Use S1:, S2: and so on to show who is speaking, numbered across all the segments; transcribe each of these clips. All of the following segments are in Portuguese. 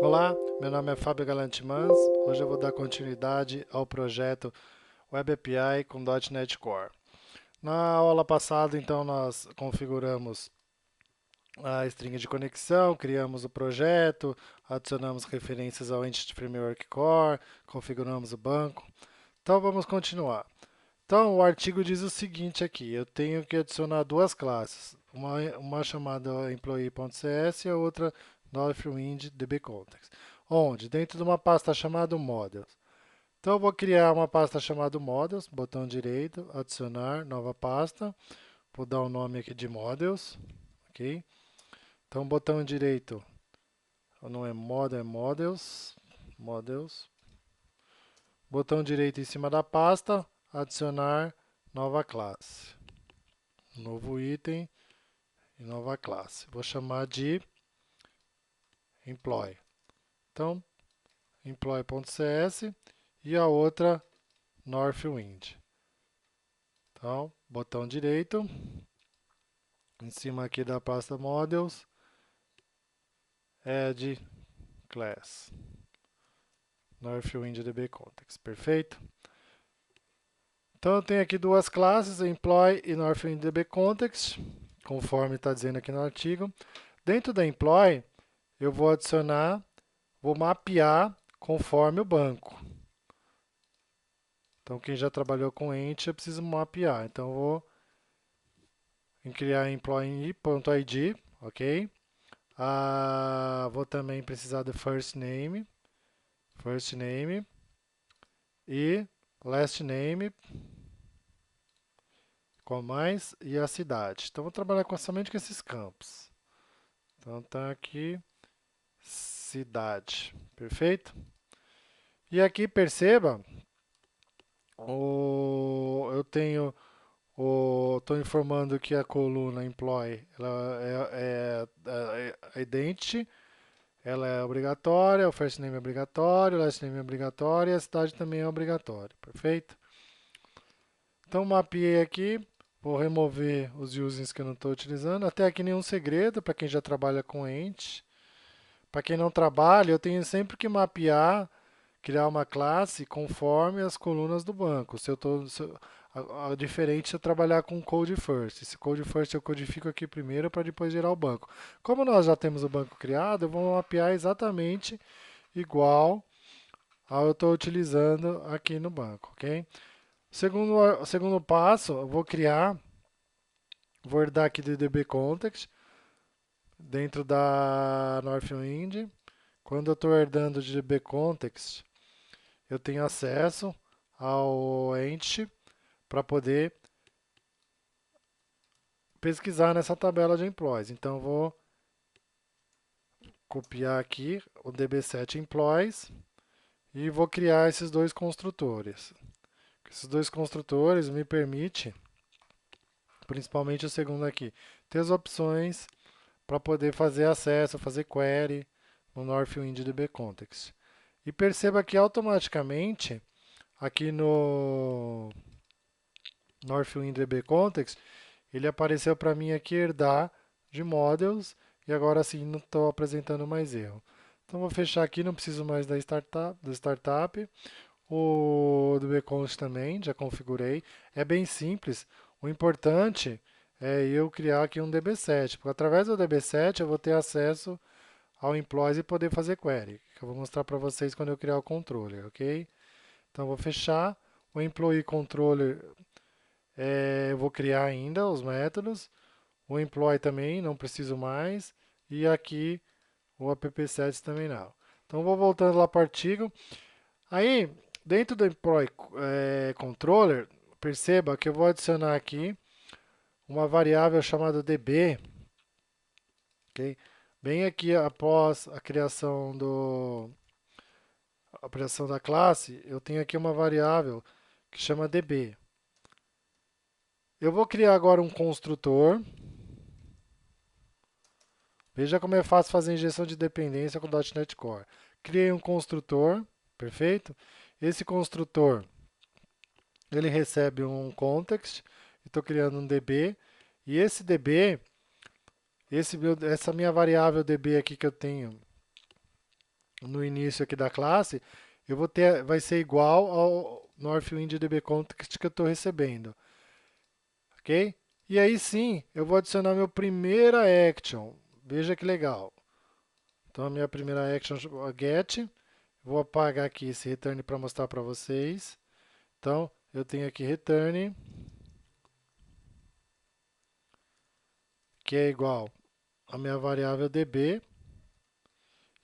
S1: Olá, meu nome é Fábio Galante Mans. Hoje eu vou dar continuidade ao projeto Web API com .NET Core. Na aula passada, então, nós configuramos a string de conexão, criamos o projeto, adicionamos referências ao Entity Framework Core, configuramos o banco. Então, vamos continuar. Então, o artigo diz o seguinte aqui: eu tenho que adicionar duas classes, uma chamada employee.cs e a outra Northwind DBContext. Onde? Dentro de uma pasta chamada models. Então, eu vou criar uma pasta chamada models, botão direito, adicionar, nova pasta. Vou dar o nome aqui de models, ok? Então, botão direito, não é model, é models. Botão direito em cima da pasta, adicionar nova classe. Novo item e nova classe. Vou chamar de employee. Então, employee.cs e a outra Northwind. Então, botão direito, em cima aqui da pasta models, add class, Northwind DB Context, perfeito? Então, eu tenho aqui duas classes, employee e Northwind DB Context, conforme está dizendo aqui no artigo. Dentro da employee, eu vou adicionar, vou mapear conforme o banco. Então, quem já trabalhou com Ent, eu preciso mapear. Então, eu vou criar employee.id, ok? Vou também precisar do first name e last name, com mais, e a cidade. Então, vou trabalhar somente com esses campos. Então, tá aqui, cidade, perfeito? E aqui, perceba, eu tenho estou informando que a coluna employee ela é identity, ela é obrigatória, o first name é obrigatório, o last name é obrigatório e a cidade também é obrigatória, perfeito? Então mapeei aqui, vou remover os usings que eu não estou utilizando, até aqui nenhum segredo para quem já trabalha com ent. Para quem não trabalha, eu tenho sempre que mapear, criar uma classe conforme as colunas do banco. Diferente se eu trabalhar com code first. Esse code first eu codifico aqui primeiro para depois gerar o banco. Como nós já temos o banco criado, eu vou mapear exatamente igual ao eu estou utilizando aqui no banco, ok? Segundo passo, eu vou herdar aqui do DB Context dentro da Northwind. Quando eu estou herdando de DB Context, eu tenho acesso ao Entity para poder pesquisar nessa tabela de employees. Então, eu vou copiar aqui o db7 employees e vou criar esses dois construtores. Esses dois construtores me permitem, principalmente o segundo aqui, ter as opções para poder fazer acesso, fazer query no Northwind DB Context. E perceba que automaticamente, aqui no Northwind DB Context, ele apareceu para mim aqui herdar de models e agora sim não estou apresentando mais erro. Então vou fechar aqui, não preciso mais da startup. O DB Context também, já configurei. É bem simples. O importante é eu criar aqui um DB7, porque através do DB7 eu vou ter acesso ao employees e poder fazer query, que eu vou mostrar para vocês quando eu criar o controller, ok? Então vou fechar. O employee controller eu vou criar ainda os métodos. O employee também, não preciso mais. E aqui o app7 também não. Então vou voltando lá para o artigo. Aí, dentro do employee controller, perceba que eu vou adicionar aqui uma variável chamada db, ok? Bem aqui após a criação da classe, eu tenho aqui uma variável que chama db. Eu vou criar agora um construtor. Veja como é fácil fazer injeção de dependência com .NET Core. Criei um construtor, perfeito? Esse construtor, ele recebe um context, estou criando um DB, e esse DB, essa minha variável DB aqui que eu tenho no início aqui da classe, eu vou ter, vai ser igual ao Northwind DB Context que eu estou recebendo, ok? E aí sim, eu vou adicionar meu primeira action. Veja que legal. Então a minha primeira action é get. Vou apagar aqui esse return para mostrar para vocês. Então eu tenho aqui return, que é igual a minha variável db.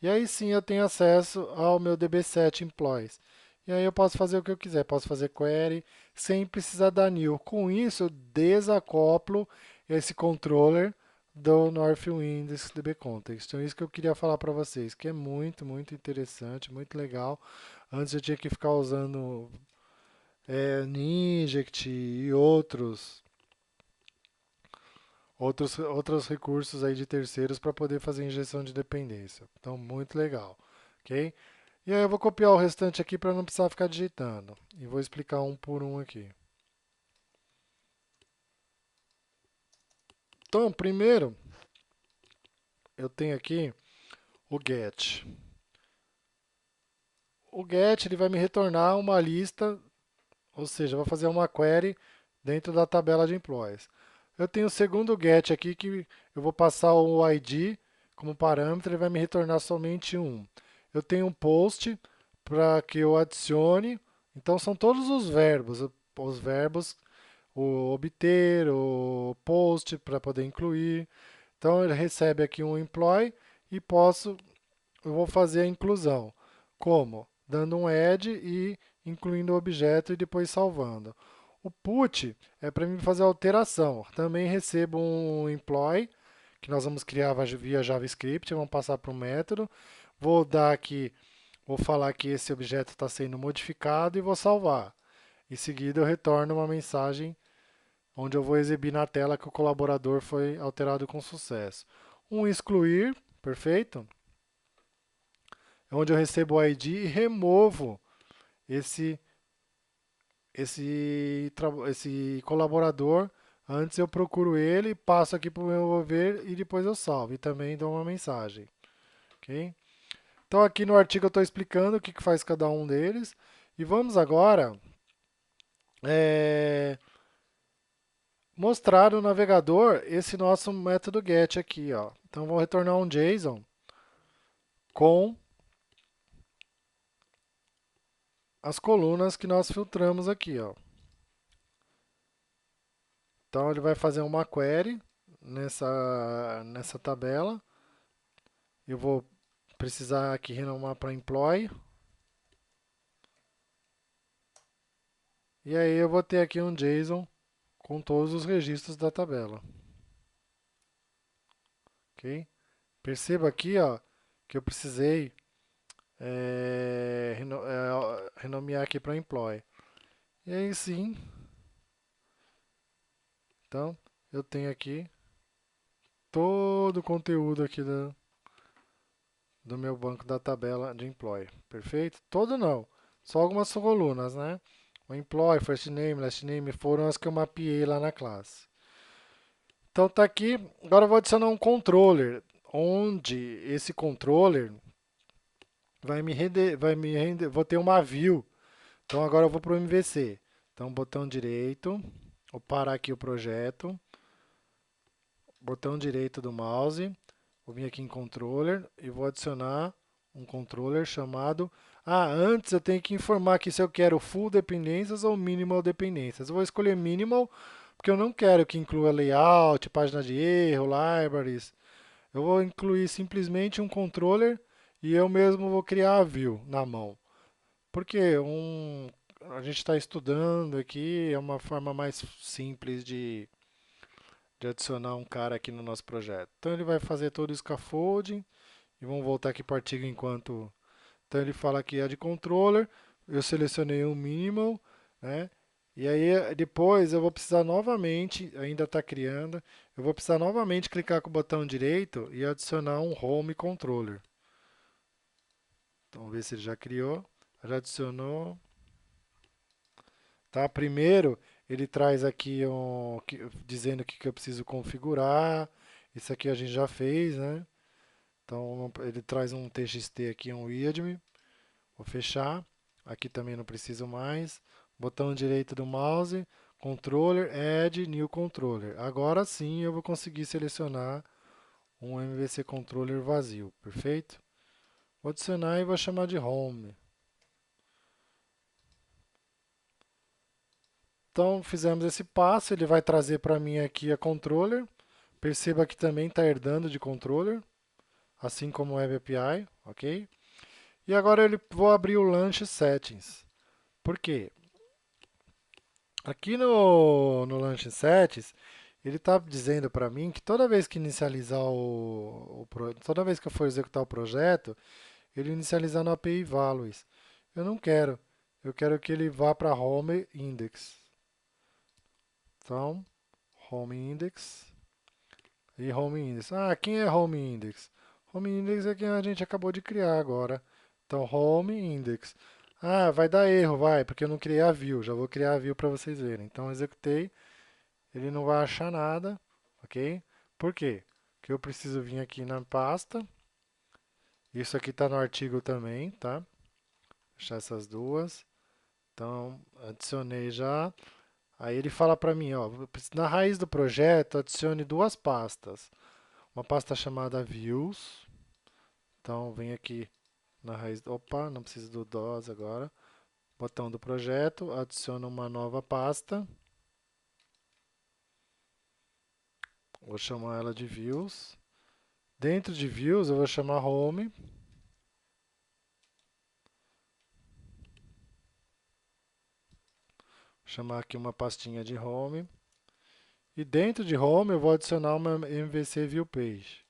S1: E aí sim eu tenho acesso ao meu db7 employees. E aí eu posso fazer o que eu quiser, posso fazer query sem precisar da new. Com isso eu desacoplo esse controller do Northwind DB Context. Então isso que eu queria falar para vocês, que é muito, muito interessante, muito legal. Antes eu tinha que ficar usando Ninject e outros recursos aí de terceiros para poder fazer injeção de dependência. Então, muito legal, ok? E aí eu vou copiar o restante aqui para não precisar ficar digitando. E vou explicar um por um aqui. Então, primeiro, eu tenho aqui o get. O get ele vai me retornar uma lista, ou seja, vai fazer uma query dentro da tabela de employees. Eu tenho o segundo get aqui que eu vou passar o ID como parâmetro, ele vai me retornar somente um. Eu tenho um post para que eu adicione. Então são todos os verbos, o obter, o post para poder incluir. Então ele recebe aqui um employee e eu vou fazer a inclusão. Como? Dando um add e incluindo o objeto e depois salvando. O put é para mim fazer a alteração. Também recebo um employee, que nós vamos criar via JavaScript, vamos passar para o método. Vou dar aqui, vou falar que esse objeto está sendo modificado e vou salvar. Em seguida eu retorno uma mensagem onde eu vou exibir na tela que o colaborador foi alterado com sucesso. Um excluir, perfeito? É onde eu recebo o ID e removo esse, esse colaborador. Antes eu procuro ele, passo aqui para o meu ver e depois eu salvo. E também dou uma mensagem. Ok? Então aqui no artigo eu estou explicando o que faz cada um deles. E vamos agora é, mostrar no navegador esse nosso método get aqui. Ó. Então vou retornar um JSON com as colunas que nós filtramos aqui. Ó. Então ele vai fazer uma query nessa tabela. Eu vou precisar aqui renomar para employee. E aí eu vou ter aqui um JSON com todos os registros da tabela. Ok? Perceba aqui ó, que eu precisei renomear aqui para employee. E aí sim, então eu tenho aqui todo o conteúdo aqui do meu banco da tabela de employee. Perfeito? Todo não, só algumas colunas, né? O employee, first name, last name foram as que eu mapeei lá na classe. Então tá aqui, agora eu vou adicionar um controller, onde esse controller vou ter uma view. Então agora eu vou para o MVC. Então botão direito, vou parar aqui o projeto, botão direito do mouse, vou vir aqui em controller e vou adicionar um controller chamado. Antes eu tenho que informar aqui se eu quero full dependências ou minimal dependências. Eu vou escolher minimal porque eu não quero que inclua layout, página de erro, libraries. Eu vou incluir simplesmente um controller e eu mesmo vou criar a view na mão. Porque a gente está estudando aqui, é uma forma mais simples de adicionar um cara aqui no nosso projeto. Então ele vai fazer todo o scaffolding e vamos voltar aqui para o artigo enquanto. Então ele fala que é de controller, eu selecionei um minimal, né? E aí depois eu vou precisar novamente, ainda está criando, eu vou precisar novamente clicar com o botão direito e adicionar um home controller. Então vamos ver se ele já criou, já adicionou. Tá? Primeiro ele traz aqui dizendo o que eu preciso configurar. Isso aqui a gente já fez, né? Então ele traz um TXT aqui, um readme. Vou fechar. Aqui também não preciso mais. Botão direito do mouse, controller, add new controller. Agora sim eu vou conseguir selecionar um MVC controller vazio, perfeito? Vou adicionar e vou chamar de home. Então fizemos esse passo, ele vai trazer para mim aqui a controller. Perceba que também está herdando de controller, assim como o Web API, ok? E agora eu vou abrir o Launch Settings. Por quê? Aqui no Launch Settings, ele está dizendo para mim que toda vez que inicializar toda vez que eu for executar o projeto, ele inicializar no API Values. Eu não quero. Eu quero que ele vá para Home Index. Então, Home Index e Home Index. Ah, quem é Home Index? Home Index é quem a gente acabou de criar agora. Então, Home Index. Ah, vai dar erro, vai, porque eu não criei a view. Já vou criar a view para vocês verem. Então, executei. Ele não vai achar nada, ok? Por quê? Porque eu preciso vir aqui na pasta. Isso aqui está no artigo também, tá? Deixar essas duas. Então, adicionei já. Aí ele fala para mim, ó, na raiz do projeto, adicione duas pastas. Uma pasta chamada Views. Então, vem aqui na raiz. Opa, não preciso do DOS agora. Botão do projeto, adiciona uma nova pasta. Vou chamar ela de Views. Dentro de Views, eu vou chamar Home. Vou chamar aqui uma pastinha de Home. E dentro de Home, eu vou adicionar uma MVC View Page.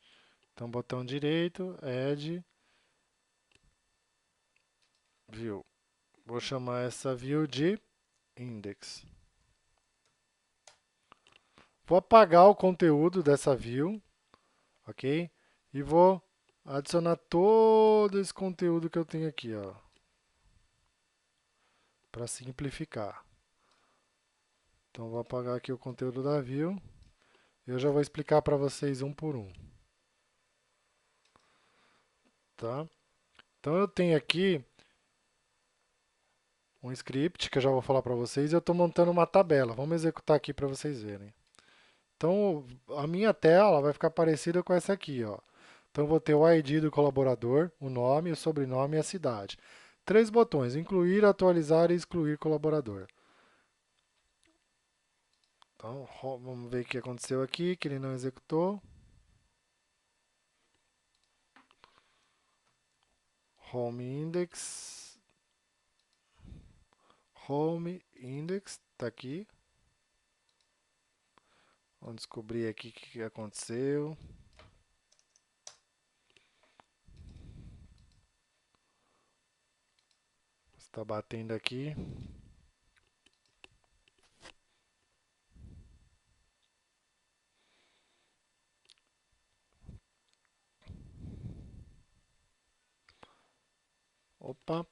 S1: Então, botão direito, Add View. Vou chamar essa view de Index. Vou apagar o conteúdo dessa view, ok? E vou adicionar todo esse conteúdo que eu tenho aqui, ó, para simplificar. Então, vou apagar aqui o conteúdo da view. Eu já vou explicar para vocês um por um, tá? Então, eu tenho aqui um script que eu já vou falar para vocês. Eu estou montando uma tabela. Vamos executar aqui para vocês verem. Então, a minha tela vai ficar parecida com essa aqui, ó. Então, eu vou ter o ID do colaborador, o nome, o sobrenome e a cidade. Três botões: incluir, atualizar e excluir colaborador. Então, vamos ver o que aconteceu aqui, que ele não executou. Home Index. Home Index, está aqui. Vamos descobrir aqui o que aconteceu. Está batendo aqui. Opa,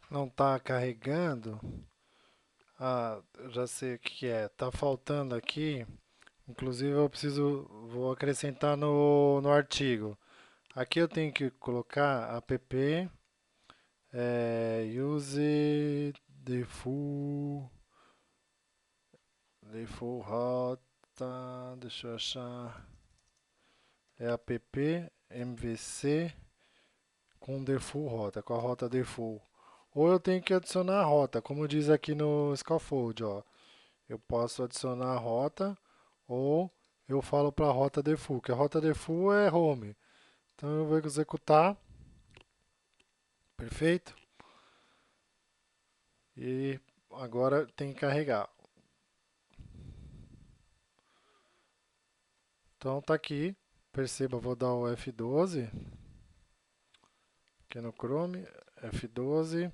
S1: não está carregando. Ah, já sei o que é. Tá faltando aqui. Inclusive vou acrescentar no artigo. Aqui eu tenho que colocar app use default rota. Deixa eu achar. É app mvc com default rota, com a rota default. Ou eu tenho que adicionar a rota, como diz aqui no scaffold, ó. Eu posso adicionar a rota ou eu falo para a rota default, que a rota default é home. Então eu vou executar, perfeito? E agora tem que carregar. Então tá aqui, perceba, eu vou dar o F12, aqui no Chrome, F12,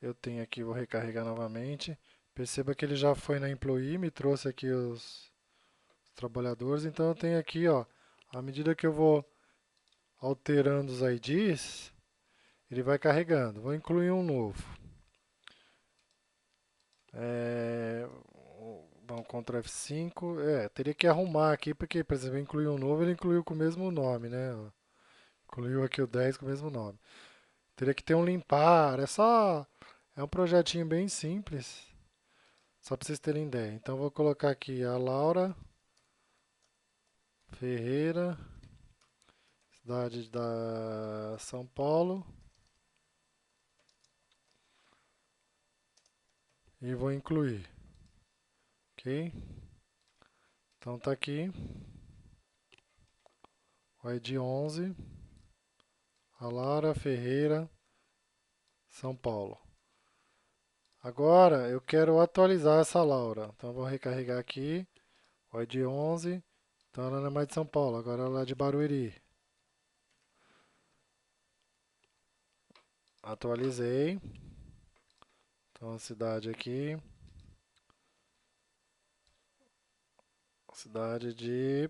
S1: eu tenho aqui, vou recarregar novamente. Perceba que ele já foi na employee, me trouxe aqui os trabalhadores, então eu tenho aqui, ó, à medida que eu vou alterando os IDs, ele vai carregando. Vou incluir um novo. Vamos Ctrl F5. Teria que arrumar aqui, porque, por exemplo, incluiu um novo, ele incluiu com o mesmo nome, né? Ó. Incluiu aqui o 10 com o mesmo nome. Teria que ter um limpar, é um projetinho bem simples, só para vocês terem ideia. Então vou colocar aqui a Laura Ferreira, cidade da São Paulo, e vou incluir, ok? Então tá aqui, o ID 11, a Laura Ferreira, São Paulo. Agora eu quero atualizar essa Laura, então vou recarregar aqui, o ID 11, então ela não é mais de São Paulo, agora ela é de Barueri. Atualizei. Então a cidade aqui, cidade de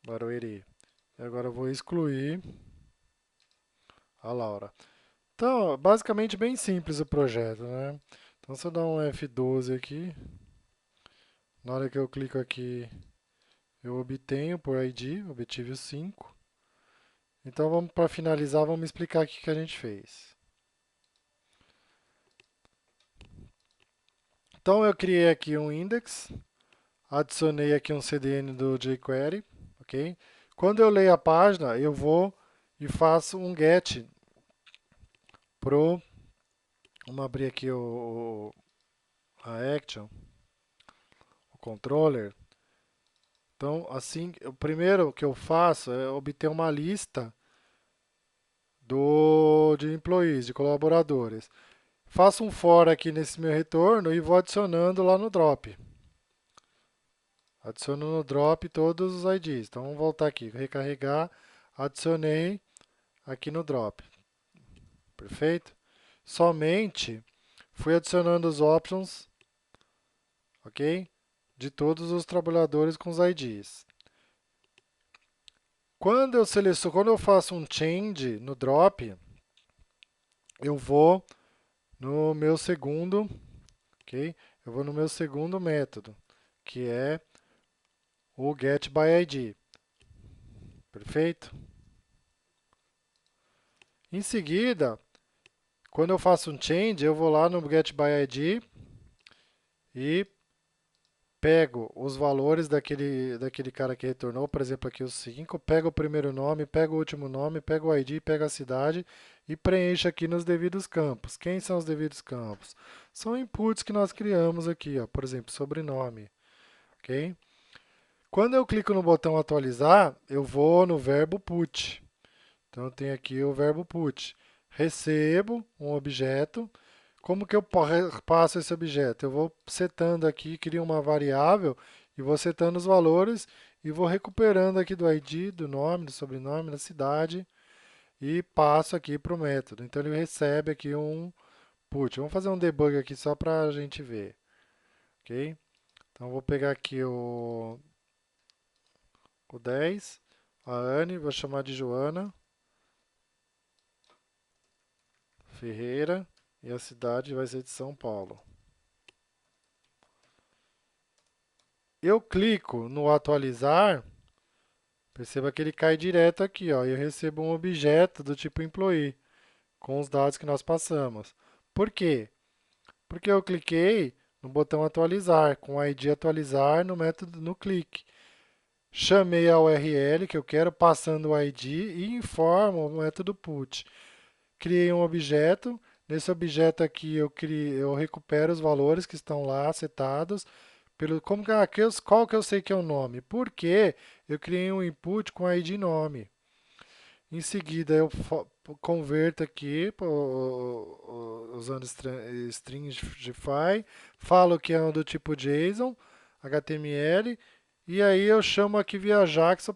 S1: Barueri. E agora eu vou excluir a Laura. Então, basicamente bem simples o projeto, né? Então se eu dar um F12 aqui, na hora que eu clico aqui, eu obtenho por ID, obtive o 5. Então vamos para finalizar, vamos explicar o que a gente fez. Então eu criei aqui um index, adicionei aqui um CDN do jQuery, ok? Quando eu leio a página, eu vou e faço um get pro. Vamos abrir aqui a action, o controller. Então, assim, o primeiro que eu faço é obter uma lista de employees, de colaboradores. Faço um for aqui nesse meu retorno e vou adicionando lá no drop. Adiciono no drop todos os IDs. Então, vamos voltar aqui, recarregar, adicionei aqui no drop. Perfeito? Somente fui adicionando os options, ok? De todos os trabalhadores com os IDs. Quando eu faço um change no drop, eu vou no meu segundo, ok? Eu vou no meu segundo método, que é o getById. Perfeito? Em seguida, quando eu faço um change, eu vou lá no getById e pego os valores daquele cara que retornou, por exemplo, aqui os 5, pego o primeiro nome, pego o último nome, pego o ID, pego a cidade e preencho aqui nos devidos campos. Quem são os devidos campos? São inputs que nós criamos aqui, ó, por exemplo, sobrenome, ok? Quando eu clico no botão atualizar, eu vou no verbo put. Então, eu tenho aqui o verbo put. Recebo um objeto. Como que eu passo esse objeto? Eu vou setando aqui, crio uma variável e vou setando os valores e vou recuperando aqui do ID, do nome, do sobrenome, da cidade e passo aqui para o método. Então ele recebe aqui um put. Vamos fazer um debug aqui só para a gente ver, ok? Então vou pegar aqui o 10, a Anne, vou chamar de Joana Ferreira e a cidade vai ser de São Paulo. Eu clico no atualizar, perceba que ele cai direto aqui, ó, e eu recebo um objeto do tipo employee, com os dados que nós passamos. Por quê? Porque eu cliquei no botão atualizar, com o ID atualizar no método no clique. Chamei a URL que eu quero, passando o ID e informo o método put. Criei um objeto, nesse objeto aqui eu recupero os valores que estão lá setados, qual que eu sei que é o nome? Porque eu criei um input com ID nome. Em seguida, eu converto aqui usando stringify, falo que é um do tipo JSON, HTML, e aí eu chamo aqui via JAX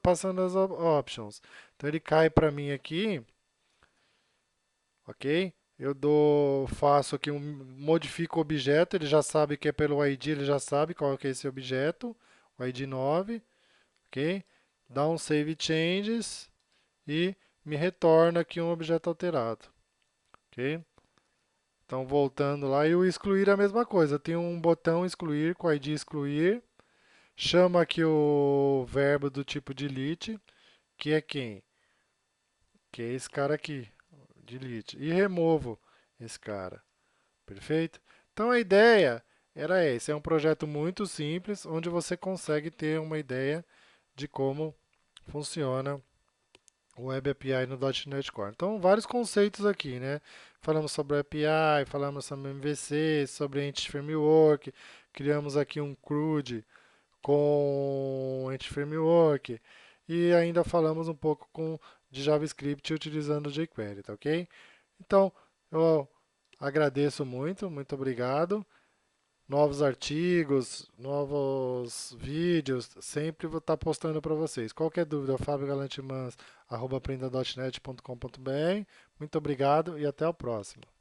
S1: passando as options. Então ele cai para mim aqui, ok? Faço aqui modifico o objeto, ele já sabe que é pelo ID, ele já sabe qual que é esse objeto, o ID 9, ok? Dá um save changes e me retorna aqui um objeto alterado, ok? Então, voltando lá, e o excluir é a mesma coisa. Tem um botão excluir com ID excluir. Chama aqui o verbo do tipo delete, que é quem? Que é esse cara aqui, delete. E removo esse cara. Perfeito? Então a ideia era essa. É um projeto muito simples, onde você consegue ter uma ideia de como funciona o Web API no .NET Core. Então, vários conceitos aqui, né? Falamos sobre API, falamos sobre MVC, sobre Entity Framework, criamos aqui um CRUD com Entity Framework e ainda falamos um pouco de JavaScript utilizando o jQuery, tá ok? Então, eu agradeço muito, muito obrigado. Novos artigos, novos vídeos, sempre vou estar postando para vocês. Qualquer dúvida, fabiogalantimans@aprenda.net.com.br. Muito obrigado e até o próximo.